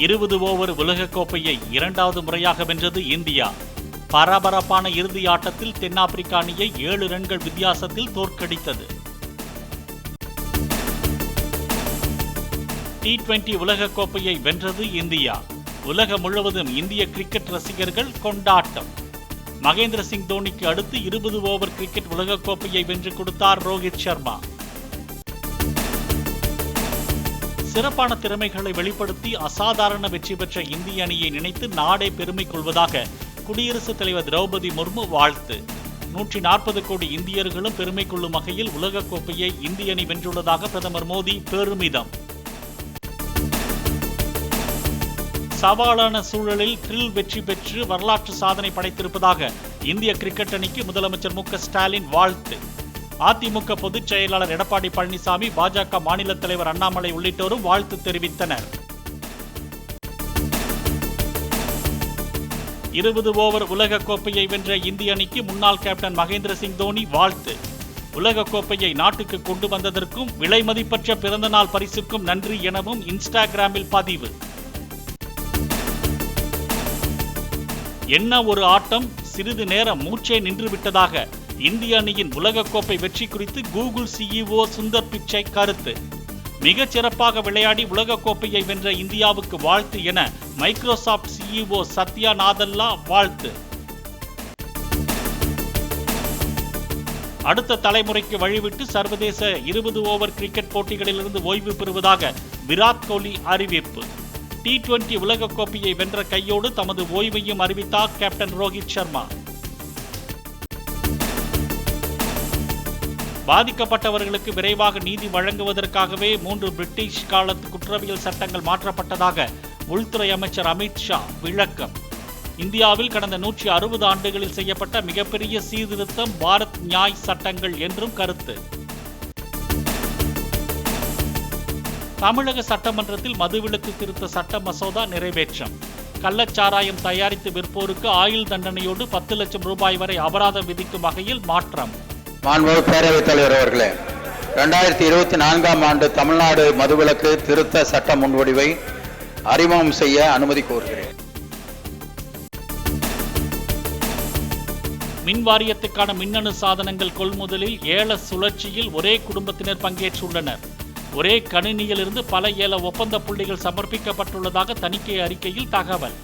20 over உலகக்கோப்பையை இரண்டாவது முறையாக வென்றது இந்தியா. பரபரப்பான இறுதி ஆட்டத்தில் தென்னாப்பிரிக்க அணியை 7 ரன்கள் வித்தியாசத்தில் தோற்கடித்தது. T20 உலகக்கோப்பையை வென்றது இந்தியா. உலகம் முழுவதும் இந்திய கிரிக்கெட் ரசிகர்கள் கொண்டாட்டம். மகேந்திர சிங் தோனிக்கு அடுத்து 20 ஓவர் கிரிக்கெட் உலகக்கோப்பையை வென்று கொடுத்தார் ரோஹித் சர்மா. சிறப்பான திறமைகளை வெளிப்படுத்தி அசாதாரண வெற்றி பெற்ற இந்திய அணியை நினைத்து நாடே பெருமை கொள்வதாக குடியரசுத் தலைவர் திரௌபதி முர்மு வாழ்த்து. 140 கோடி இந்தியர்களும் பெருமை கொள்ளும் வகையில் உலகக்கோப்பையை இந்திய அணி வென்றுள்ளதாக பிரதமர் மோடி பெருமிதம். சவாலான சூழலில் ட்ரில் வெற்றி பெற்று வரலாற்று சாதனை படைத்திருப்பதாக இந்திய கிரிக்கெட் அணிக்கு முதலமைச்சர் மு.க.ஸ்டாலின் வாழ்த்து. அதிமுக பொதுச் செயலாளர் எடப்பாடி பழனிசாமி, பாஜக மாநில தலைவர் அண்ணாமலை உள்ளிட்டோரும் வாழ்த்து தெரிவித்தனர். 20 ஓவர் உலகக்கோப்பையை வென்ற இந்திய அணிக்கு முன்னாள் கேப்டன் மகேந்திர சிங் தோனி வாழ்த்து. உலகக்கோப்பையை நாட்டுக்கு கொண்டு வந்ததற்கும் விலை மதிப்பற்ற பிறந்தநாள் பரிசுக்கும் நன்றி எனவும் இன்ஸ்டாகிராமில் பதிவு. என்ன ஒரு ஆட்டம், சிறிது நேரம் மூச்சே நின்று விட்டதாக இந்திய அணியின் உலகக்கோப்பை வெற்றி குறித்து கூகுள் CEO சுந்தர் பிச்சை கருத்து. மிகச் சிறப்பாக விளையாடி உலகக்கோப்பையை வென்ற இந்தியாவுக்கு வாழ்த்து என மைக்ரோசாப்ட் CEO சத்யா நாதல்லா வாழ்த்து. அடுத்த தலைமுறைக்கு வழிவிட்டு சர்வதேச 20 ஓவர் கிரிக்கெட் போட்டிகளிலிருந்து ஓய்வு பெறுவதாக விராட் கோலி அறிவிப்பு. T20 உலகக்கோப்பையை வென்ற கையோடு தமது ஓய்வையும் அறிவித்தார் கேப்டன் ரோஹித் சர்மா. பாதிக்கப்பட்டவர்களுக்கு விரைவாக நீதி வழங்குவதற்காகவே 3 பிரிட்டிஷ் காலத்து குற்றவியல் சட்டங்கள் மாற்றப்பட்டதாக உள்துறை அமைச்சர் அமித் ஷா விளக்கம். இந்தியாவில் கடந்த 160 ஆண்டுகளில் செய்யப்பட்ட மிகப்பெரிய சீர்திருத்தம் பாரத் நியாய் சட்டங்கள் என்றும் கருத்து. தமிழக சட்டமன்றத்தில் மதுவிலக்கு திருத்த சட்ட மசோதா நிறைவேற்றம். கள்ளச்சாராயம் தயாரித்து விற்போருக்கு ஆயுள் தண்டனையோடு 10 லட்சம் ரூபாய் வரை அபராதம் விதிக்கும் வகையில் மாற்றம். மாண்புமிகு பேரவைத் தலைவர் அவர்களே, 2024ஆம் ஆண்டு தமிழ்நாடு மதுவிலக்கு திருத்த சட்ட முன்வடிவை அறிமுகம் செய்ய அனுமதி கோருகிறேன். மின் வாரியத்துக்கான மின்னணு சாதனங்கள் கொள்முதலில் ஏல சுழற்சியில் ஒரே குடும்பத்தினர் பங்கேற்றுள்ளனர். ஒரே கணினியிலிருந்து பல ஏல ஒப்பந்த புள்ளிகள் சமர்ப்பிக்கப்பட்டுள்ளதாக தணிக்கை அறிக்கையில் தகவல்.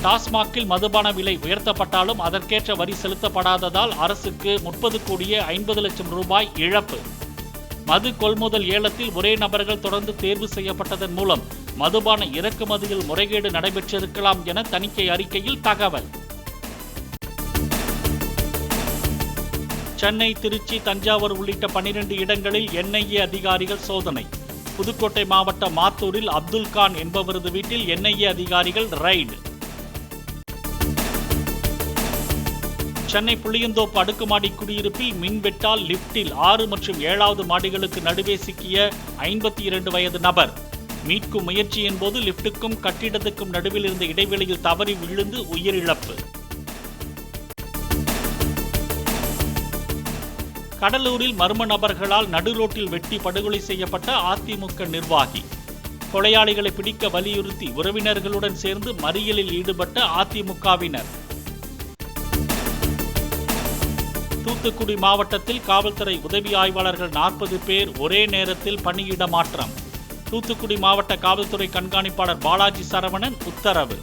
டாஸ்மாகில் மதுபான விலை உயர்த்தப்பட்டாலும் அதற்கேற்ற வரி செலுத்தப்படாததால் அரசுக்கு 30 கோடியே 50 லட்சம் ரூபாய் இழப்பு. மது கொள்முதல் ஏலத்தில் ஒரே நபர்கள் தொடர்ந்து தேர்வு செய்யப்பட்டதன் மூலம் மதுபான இறக்குமதியில் முறைகேடு நடைபெற்றிருக்கலாம் என தணிக்கை அறிக்கையில் தகவல். சென்னை, திருச்சி, தஞ்சாவூர் உள்ளிட்ட 12 இடங்களில் NIA அதிகாரிகள் சோதனை. புதுக்கோட்டை மாவட்டம் மாத்தூரில் அப்துல்கான் என்பவரது வீட்டில் NIA அதிகாரிகள் ரைடு. சென்னை புளியந்தோப்பு அடுக்குமாடி குடியிருப்பில் மின்வெட்டால் லிப்டில் 6 மற்றும் 7வது மாடிகளுக்கு நடுவே சிக்கிய 52 வயது நபர். மீட்கும் முயற்சியின் போது லிப்டுக்கும் கட்டிடத்துக்கும் நடுவில் இருந்த இடைவெளியில் தவறி விழுந்து உயிரிழப்பு. கடலூரில் மர்ம நபர்களால் நடுரோட்டில் வெட்டி படுகொலை செய்யப்பட்ட அதிமுக நிர்வாகி. கொலையாளிகளை பிடிக்க வலியுறுத்தி உறவினர்களுடன் சேர்ந்து மறியலில் ஈடுபட்ட அதிமுகவினர். தூத்துக்குடி மாவட்டத்தில் காவல்துறை உதவி ஆய்வாளர்கள் 40 பேர் ஒரே நேரத்தில் பணியிட மாற்றம். தூத்துக்குடி மாவட்ட காவல்துறை கண்காணிப்பாளர் பாலாஜி சரவணன் உத்தரவு.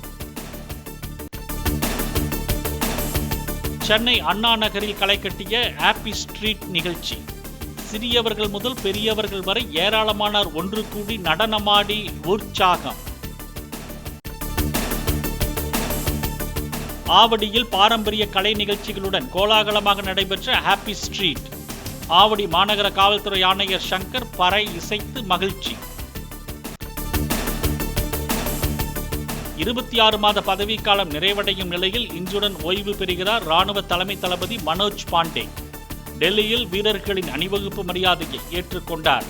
சென்னை அண்ணா நகரில் களை கட்டிய ஹாப்பி ஸ்ட்ரீட் நிகழ்ச்சி. சிறியவர்கள் முதல் பெரியவர்கள் வரை ஏராளமானோர் ஒன்று கூடி நடனமாடி உற்சாகம். ஆவடியில் பாரம்பரிய கலை நிகழ்ச்சிகளுடன் கோலாகலமாக நடைபெற்ற ஹாப்பி ஸ்ட்ரீட். ஆவடி மாநகர காவல்துறை ஆணையர் சங்கர் பறை இசைத்து மகிழ்ச்சி. 26 மாத பதவிக்காலம் நிறைவடையும் நிலையில் இன்றுடன் ஓய்வு பெறுகிறார் ராணுவ தலைமை தளபதி மனோஜ் பாண்டே. டெல்லியில் வீரர்களின் அணிவகுப்பு மரியாதையை ஏற்றுக்கொண்டார்.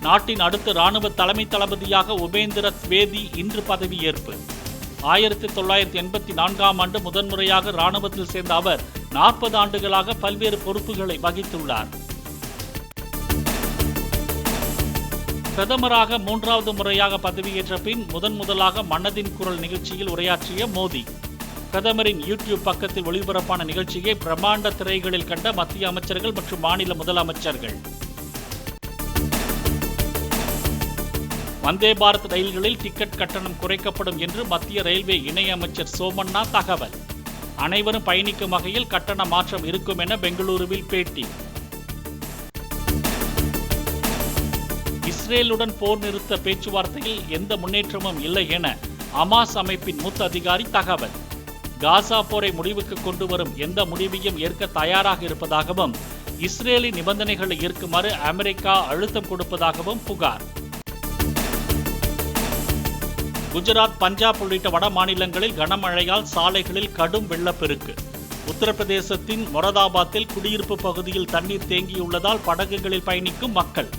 நாட்டின் அடுத்த ராணுவ தலைமை தளபதியாக உபேந்திர திவேதி இன்று பதவியேற்பு. 1984ஆம் ஆண்டு முதன்முறையாக ராணுவத்தில் சேர்ந்த அவர் 40 ஆண்டுகளாக பல்வேறு பொறுப்புகளை வகித்துள்ளார். பிரதமராக 3வது முறையாக பதவியேற்ற பின் முதலாக மனதின் குரல் நிகழ்ச்சியில் உரையாற்றிய மோடி. பிரதமரின் யூடியூப் பக்கத்தில் ஒளிபரப்பான நிகழ்ச்சியை பிரம்மாண்ட திரைகளில் கண்ட மத்திய அமைச்சர்கள் மற்றும் மாநில முதலமைச்சர்கள். வந்தே பாரத் ரயில்களில் டிக்கெட் கட்டணம் குறைக்கப்படும் என்று மத்திய ரயில்வே இணை அமைச்சர் சோமண்ணா தகவல். அனைவரும் பயணிக்கும் வகையில் கட்டண மாற்றம் இருக்கும் என பெங்களூருவில் பேட்டி. இஸ்ரேலுடன் போர் நிறுத்த பேச்சுவார்த்தையில் எந்த முன்னேற்றமும் இல்லை என ஹமாஸ் அமைப்பின் மூத்த அதிகாரி தகவல். காசா போரை முடிவுக்கு கொண்டு வரும் எந்த முடிவையும் ஏற்க தயாராக இருப்பதாகவும் இஸ்ரேலின் நிபந்தனைகளை ஏற்குமாறு அமெரிக்கா அழுத்தம் கொடுப்பதாகவும் புகார். குஜராத், பஞ்சாப் உள்ளிட்ட வட மாநிலங்களில் கனமழையால் சாலைகளில் கடும் வெள்ளப்பெருக்கு. உத்தரப்பிரதேசத்தின் மொரதாபாத்தில் குடியிருப்பு பகுதியில் தண்ணீர் தேங்கியுள்ளதால் படகுகளில் பயணிக்கும் மக்கள்.